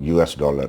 $,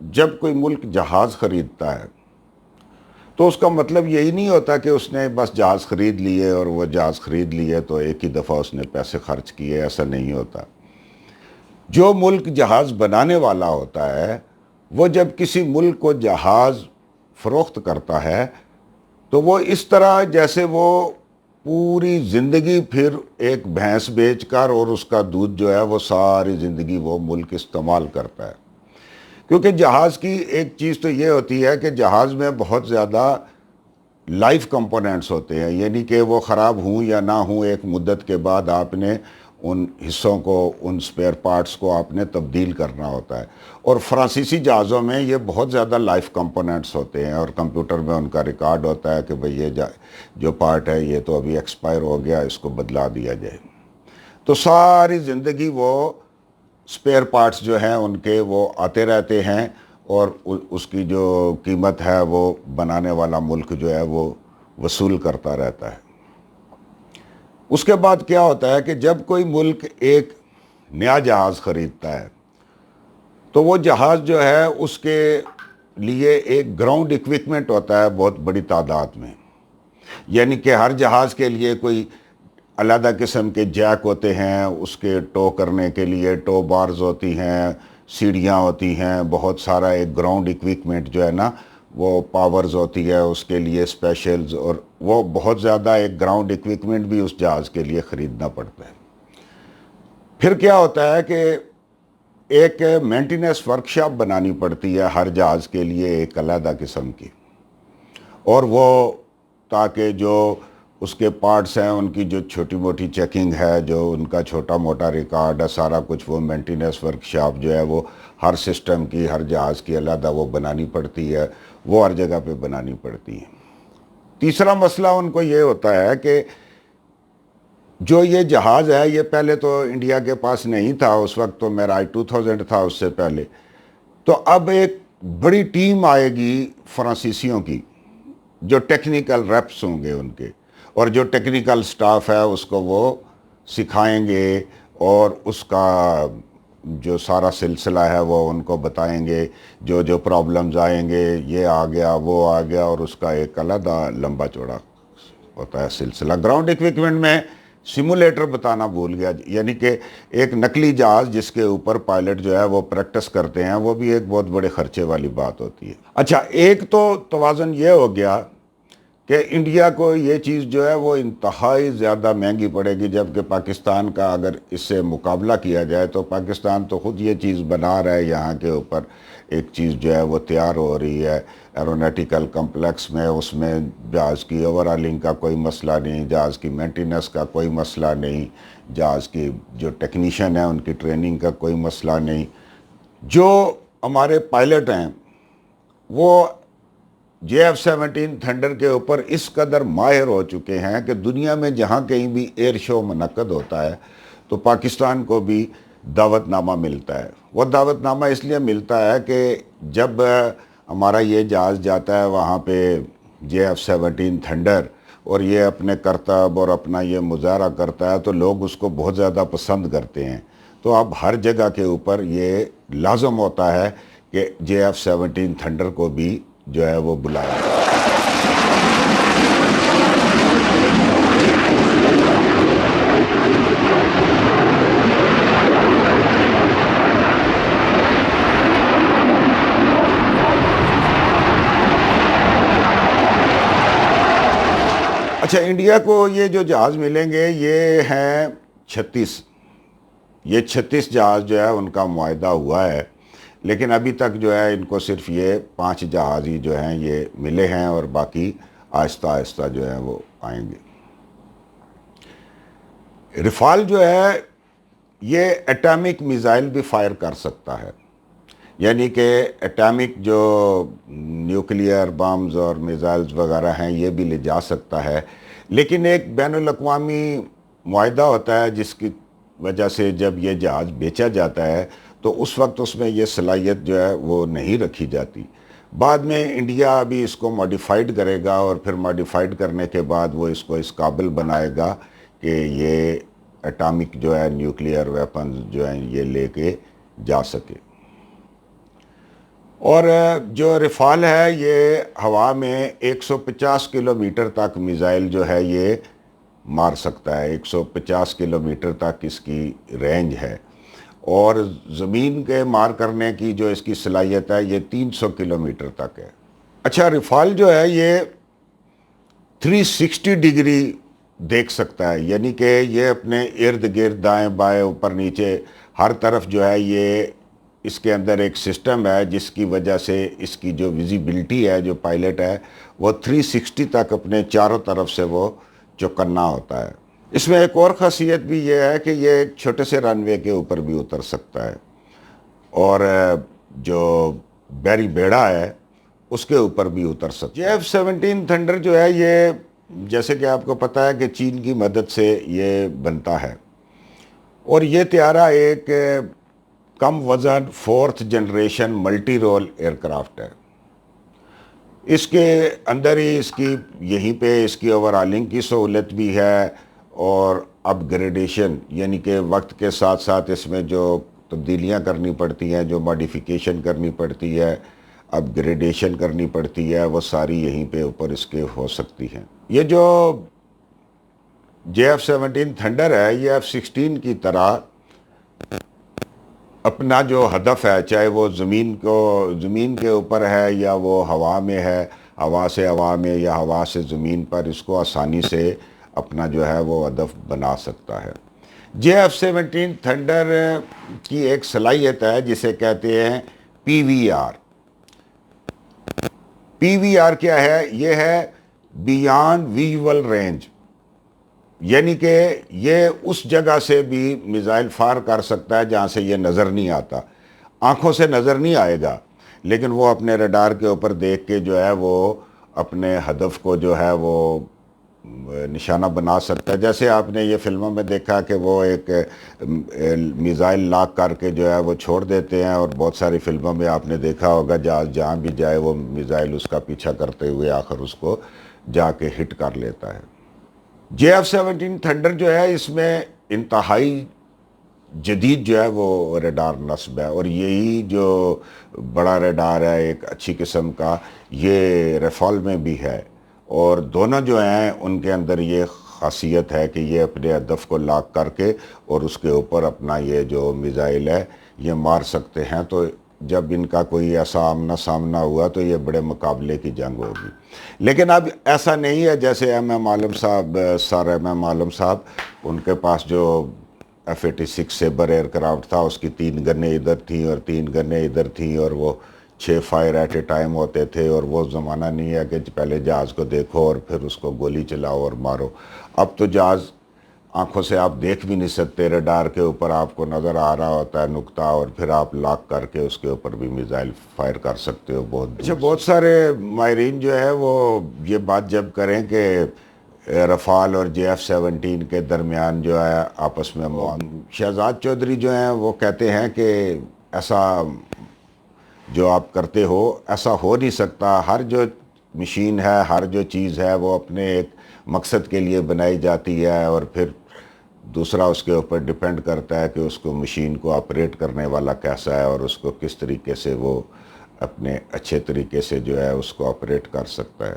جب کوئی ملک جہاز خریدتا ہے تو اس کا مطلب یہی نہیں ہوتا کہ اس نے بس جہاز خرید لیے اور وہ جہاز خرید لیے تو ایک ہی دفعہ اس نے پیسے خرچ کیے، ایسا نہیں ہوتا۔ جو ملک جہاز بنانے والا ہوتا ہے وہ جب کسی ملک کو جہاز فروخت کرتا ہے تو وہ اس طرح جیسے وہ پوری زندگی پھر ایک بھینس بیچ کر اور اس کا دودھ جو ہے وہ ساری زندگی وہ ملک استعمال کرتا ہے، کیونکہ جہاز کی ایک چیز تو یہ ہوتی ہے کہ جہاز میں بہت زیادہ لائف کمپوننٹس ہوتے ہیں، یعنی کہ وہ خراب ہوں یا نہ ہوں ایک مدت کے بعد آپ نے ان حصوں کو، ان سپیئر پارٹس کو آپ نے تبدیل کرنا ہوتا ہے، اور فرانسیسی جہازوں میں یہ بہت زیادہ لائف کمپوننٹس ہوتے ہیں اور کمپیوٹر میں ان کا ریکارڈ ہوتا ہے کہ بھئی یہ جو پارٹ ہے یہ تو ابھی ایکسپائر ہو گیا، اس کو بدلا دیا جائے۔ تو ساری زندگی وہ سپیئر پارٹس جو ہیں ان کے وہ آتے رہتے ہیں اور اس کی جو قیمت ہے وہ بنانے والا ملک جو ہے وہ وصول کرتا رہتا ہے۔ اس کے بعد کیا ہوتا ہے کہ جب کوئی ملک ایک نیا جہاز خریدتا ہے تو وہ جہاز جو ہے اس کے لیے ایک گراؤنڈ اکوپمنٹ ہوتا ہے بہت بڑی تعداد میں، یعنی کہ ہر جہاز کے لیے کوئی علیحدہ قسم کے جیک ہوتے ہیں، اس کے ٹو کرنے کے لیے ٹو بارز ہوتی ہیں، سیڑھیاں ہوتی ہیں، بہت سارا ایک گراؤنڈ اکوپمنٹ جو ہے نا وہ پاورز ہوتی ہے اس کے لیے اسپیشلز، اور وہ بہت زیادہ ایک گراؤنڈ اکوپمنٹ بھی اس جہاز کے لیے خریدنا پڑتا ہے۔ پھر کیا ہوتا ہے کہ ایک مینٹیننس ورکشاپ بنانی پڑتی ہے ہر جہاز کے لیے ایک علیحدہ قسم کی، اور وہ تاکہ جو اس کے پارٹس ہیں ان کی جو چھوٹی موٹی چیکنگ ہے، جو ان کا چھوٹا موٹا ریکارڈ ہے، سارا کچھ وہ مینٹیننس ورکشاپ جو ہے وہ ہر سسٹم کی، ہر جہاز کی علیحدہ وہ بنانی پڑتی ہے، وہ ہر جگہ پہ بنانی پڑتی ہے۔ تیسرا مسئلہ ان کو یہ ہوتا ہے کہ جو یہ جہاز ہے یہ پہلے تو انڈیا کے پاس نہیں تھا، اس وقت تو میرا 2000 تھا، اس سے پہلے تو اب ایک بڑی ٹیم آئے گی فرانسیسیوں کی جو ٹیکنیکل ریپس ہوں گے ان کے، اور جو ٹیکنیکل سٹاف ہے اس کو وہ سکھائیں گے اور اس کا جو سارا سلسلہ ہے وہ ان کو بتائیں گے، جو جو پرابلمز آئیں گے، یہ آ گیا وہ آ گیا، اور اس کا ایک علیحدہ لمبا چوڑا ہوتا ہے سلسلہ۔ گراؤنڈ اکوپمنٹ میں سیمولیٹر بتانا بھول گیا، یعنی کہ ایک نقلی جہاز جس کے اوپر پائلٹ جو ہے وہ پریکٹس کرتے ہیں، وہ بھی ایک بہت بڑے خرچے والی بات ہوتی ہے۔ اچھا، ایک تو توازن یہ ہو گیا کہ انڈیا کو یہ چیز جو ہے وہ انتہائی زیادہ مہنگی پڑے گی، جبکہ پاکستان کا اگر اس سے مقابلہ کیا جائے تو پاکستان تو خود یہ چیز بنا رہا ہے، یہاں کے اوپر ایک چیز جو ہے وہ تیار ہو رہی ہے ایرونیٹیکل کمپلیکس میں، اس میں جہاز کی اوور ہالنگ کا کوئی مسئلہ نہیں، جہاز کی مینٹیننس کا کوئی مسئلہ نہیں، جہاز کی جو ٹیکنیشین ہیں ان کی ٹریننگ کا کوئی مسئلہ نہیں۔ جو ہمارے پائلٹ ہیں وہ JF-17 تھنڈر کے اوپر اس قدر ماہر ہو چکے ہیں کہ دنیا میں جہاں کہیں بھی ایئر شو منعقد ہوتا ہے تو پاکستان کو بھی دعوت نامہ ملتا ہے۔ وہ دعوت نامہ اس لیے ملتا ہے کہ جب ہمارا یہ جہاز جاتا ہے وہاں پہ JF-17 تھنڈر اور یہ اپنے کرتب اور اپنا یہ مظاہرہ کرتا ہے تو لوگ اس کو بہت زیادہ پسند کرتے ہیں، تو اب ہر جگہ کے اوپر یہ لازم ہوتا ہے کہ JF-17 تھنڈر کو بھی جو ہے وہ بلایا۔ اچھا، انڈیا کو یہ جو جہاز ملیں گے یہ ہیں 36، یہ 36 جہاز جو ہے ان کا معاہدہ ہوا ہے، لیکن ابھی تک جو ہے ان کو صرف یہ 5 جہاز ہی جو ہیں یہ ملے ہیں، اور باقی آہستہ آہستہ جو ہے وہ آئیں گے۔ رفال جو ہے یہ ایٹامک میزائل بھی فائر کر سکتا ہے، یعنی کہ ایٹامک جو نیوکلیئر بامز اور میزائلز وغیرہ ہیں یہ بھی لے جا سکتا ہے، لیکن ایک بین الاقوامی معاہدہ ہوتا ہے جس کی وجہ سے جب یہ جہاز بیچا جاتا ہے تو اس وقت اس میں یہ صلاحیت جو ہے وہ نہیں رکھی جاتی۔ بعد میں انڈیا ابھی اس کو ماڈیفائڈ کرے گا، اور پھر ماڈیفائڈ کرنے کے بعد وہ اس کو اس قابل بنائے گا کہ یہ ایٹامک جو ہے نیوکلیئر ویپنز جو ہیں یہ لے کے جا سکے۔ اور جو رفال ہے یہ ہوا میں 150 کلومیٹر تک میزائل جو ہے یہ مار سکتا ہے، 150 کلومیٹر تک اس کی رینج ہے، اور زمین کے مار کرنے کی جو اس کی صلاحیت ہے یہ 300 کلومیٹر تک ہے۔ اچھا، رفال جو ہے یہ 360 ڈگری دیکھ سکتا ہے، یعنی کہ یہ اپنے ارد گرد دائیں بائیں اوپر نیچے ہر طرف جو ہے یہ اس کے اندر ایک سسٹم ہے جس کی وجہ سے اس کی جو ویزیبلٹی ہے، جو پائلٹ ہے وہ 360 تک اپنے چاروں طرف سے وہ چوکنا ہوتا ہے۔ اس میں ایک اور خاصیت بھی یہ ہے کہ یہ ایک چھوٹے سے رن وے کے اوپر بھی اتر سکتا ہے، اور جو بیری بیڑا ہے اس کے اوپر بھی اتر سکتا ہے۔ JF-17 تھنڈر جو ہے یہ جیسے کہ آپ کو پتہ ہے کہ چین کی مدد سے یہ بنتا ہے، اور یہ طیارہ ایک کم وزن 4th generation multi role aircraft ہے۔ اس کے اندر ہی اس کی یہیں پہ اس کی اوورالنگ کی سہولت بھی ہے، اور اپ گریڈیشن یعنی کہ وقت کے ساتھ ساتھ اس میں جو تبدیلیاں کرنی پڑتی ہیں، جو ماڈیفیکیشن کرنی پڑتی ہے، اپ گریڈیشن کرنی پڑتی ہے، وہ ساری یہیں پہ اوپر اس کے ہو سکتی ہیں۔ یہ جو JF-17 تھنڈر ہے یہ F-16 کی طرح اپنا جو ہدف ہے، چاہے وہ زمین کے اوپر ہے یا وہ ہوا میں ہے، ہوا سے ہوا میں یا ہوا سے زمین پر، اس کو آسانی سے اپنا جو ہے وہ ہدف بنا سکتا ہے۔ JF-17 تھنڈر کی ایک صلاحیت ہے جسے کہتے ہیں PVR۔ PVR کیا ہے؟ یہ ہے بیانڈ ویژول رینج، یعنی کہ یہ اس جگہ سے بھی میزائل فائر کر سکتا ہے جہاں سے یہ نظر نہیں آتا، آنکھوں سے نظر نہیں آئے گا، لیکن وہ اپنے ریڈار کے اوپر دیکھ کے جو ہے وہ اپنے ہدف کو جو ہے وہ نشانہ بنا سکتا ہے۔ جیسے آپ نے یہ فلموں میں دیکھا کہ وہ ایک میزائل لاک کر کے جو ہے وہ چھوڑ دیتے ہیں، اور بہت ساری فلموں میں آپ نے دیکھا ہوگا جہاں بھی جائے وہ میزائل اس کا پیچھا کرتے ہوئے آخر اس کو جا کے ہٹ کر لیتا ہے۔ JF-17 تھنڈر جو ہے اس میں انتہائی جدید جو ہے وہ ریڈار نصب ہے، اور یہی جو بڑا ریڈار ہے ایک اچھی قسم کا، یہ ریفال میں بھی ہے، اور دونوں جو ہیں ان کے اندر یہ خاصیت ہے کہ یہ اپنے ہدف کو لاک کر کے اور اس کے اوپر اپنا یہ جو میزائل ہے یہ مار سکتے ہیں۔ تو جب ان کا کوئی ایسا آمنا سامنا ہوا تو یہ بڑے مقابلے کی جنگ ہوگی، لیکن اب ایسا نہیں ہے۔ جیسے MM عالم صاحب، سر MM عالم صاحب، ان کے پاس جو F-86 سیبر ایئرکرافٹ تھا اس کی 3 گنیں ادھر تھیں اور 3 گنیں ادھر تھیں، اور وہ 6 فائر ایٹ اے ٹائم ہوتے تھے، اور وہ زمانہ نہیں ہے کہ پہلے جہاز کو دیکھو اور پھر اس کو گولی چلاؤ اور مارو۔ اب تو جہاز آنکھوں سے آپ دیکھ بھی نہیں سکتے، ریڈار کے اوپر آپ کو نظر آ رہا ہوتا ہے نقطہ، اور پھر آپ لاک کر کے اس کے اوپر بھی میزائل فائر کر سکتے ہو بہت۔ اچھا، بہت سارے ماہرین جو ہے وہ یہ بات جب کریں کہ رفال اور JF-17 کے درمیان جو ہے آپس میں شہزاد چودھری جو ہیں وہ کہتے ہیں کہ ایسا جو آپ کرتے ہو ایسا ہو نہیں سکتا۔ ہر جو مشین ہے، ہر جو چیز ہے وہ اپنے ایک مقصد کے لیے بنائی جاتی ہے، اور پھر دوسرا اس کے اوپر ڈیپینڈ کرتا ہے کہ اس کو مشین کو آپریٹ کرنے والا کیسا ہے، اور اس کو کس طریقے سے وہ اپنے اچھے طریقے سے جو ہے اس کو آپریٹ کر سکتا ہے۔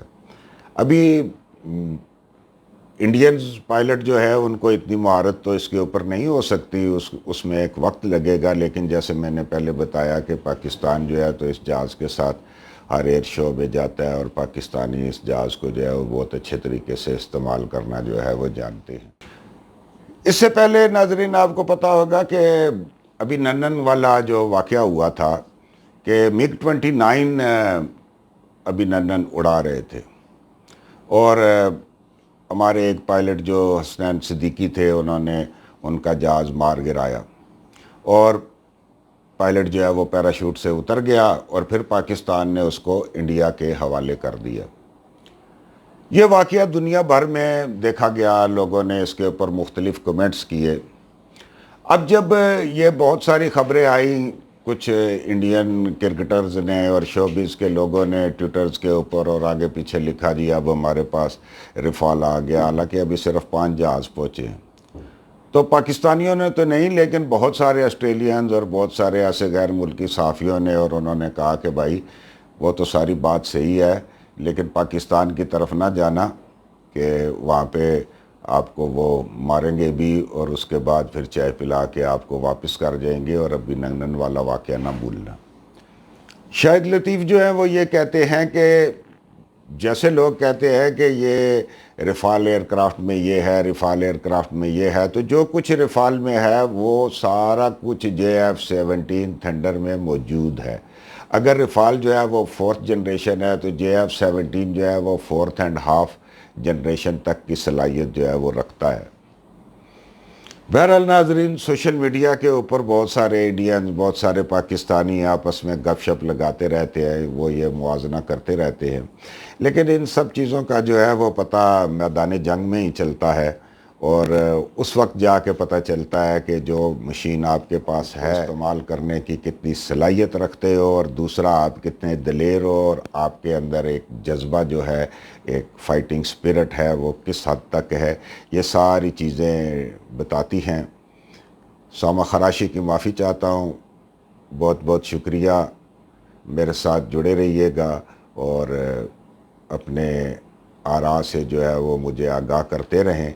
ابھی انڈینز پائلٹ جو ہے ان کو اتنی مہارت تو اس کے اوپر نہیں ہو سکتی، اس میں ایک وقت لگے گا، لیکن جیسے میں نے پہلے بتایا کہ پاکستان جو ہے تو اس جہاز کے ساتھ ہر ایئر شو میں جاتا ہے، اور پاکستانی اس جہاز کو جو ہے وہ بہت اچھے طریقے سے استعمال کرنا جو ہے وہ جانتے ہیں۔ اس سے پہلے ناظرین آپ کو پتہ ہوگا کہ ابھی ننن والا جو واقعہ ہوا تھا کہ MiG-29 ابھی ننن اڑا رہے تھے، اور ہمارے ایک پائلٹ جو حسنین صدیقی تھے انہوں نے ان کا جہاز مار گرایا، اور پائلٹ جو ہے وہ پیراشوٹ سے اتر گیا، اور پھر پاکستان نے اس کو انڈیا کے حوالے کر دیا۔ یہ واقعہ دنیا بھر میں دیکھا گیا، لوگوں نے اس کے اوپر مختلف کمنٹس کیے۔ اب جب یہ بہت ساری خبریں آئیں، کچھ انڈین کرکٹرز نے اور شوبز کے لوگوں نے ٹویٹرز کے اوپر اور آگے پیچھے لکھا جی اب ہمارے پاس رفال آ گیا، حالانکہ ابھی صرف 5 جہاز پہنچے ہیں۔ تو پاکستانیوں نے تو نہیں، لیکن بہت سارے آسٹریلینز اور بہت سارے ایسے غیر ملکی صحافیوں نے، اور انہوں نے کہا کہ بھائی وہ تو ساری بات صحیح ہے، لیکن پاکستان کی طرف نہ جانا کہ وہاں پہ آپ کو وہ ماریں گے بھی، اور اس کے بعد پھر چائے پلا کے آپ کو واپس کر جائیں گے، اور ابھی ننگن والا واقعہ نہ بھولنا۔ شاہد لطیف جو ہیں وہ یہ کہتے ہیں کہ جیسے لوگ کہتے ہیں کہ یہ رفال ایئر کرافٹ میں یہ ہے، رفال ایئر کرافٹ میں یہ ہے، تو جو کچھ رفال میں ہے وہ سارا کچھ JF-17 تھنڈر میں موجود ہے۔ اگر رفال جو ہے وہ 4th جنریشن ہے تو JF-17 جو ہے وہ 4th اینڈ ہاف جنریشن تک کی صلاحیت جو ہے وہ رکھتا ہے۔ بہرحال ناظرین، سوشل میڈیا کے اوپر بہت سارے انڈینز، بہت سارے پاکستانی آپس میں گپ شپ لگاتے رہتے ہیں، وہ یہ موازنہ کرتے رہتے ہیں، لیکن ان سب چیزوں کا جو ہے وہ پتہ میدان جنگ میں ہی چلتا ہے، اور اس وقت جا کے پتہ چلتا ہے کہ جو مشین آپ کے پاس ہے استعمال کرنے کی کتنی صلاحیت رکھتے ہو، اور دوسرا آپ کتنے دلیر ہو، اور آپ کے اندر ایک جذبہ جو ہے، ایک فائٹنگ سپرٹ ہے، وہ کس حد تک ہے۔ یہ ساری چیزیں بتاتی ہیں۔ سوما خراشی کی معافی چاہتا ہوں، بہت بہت شکریہ، میرے ساتھ جڑے رہیے گا، اور اپنے آراء سے جو ہے وہ مجھے آگاہ کرتے رہیں۔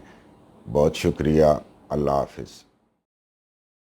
بہت شکریہ، اللہ حافظ۔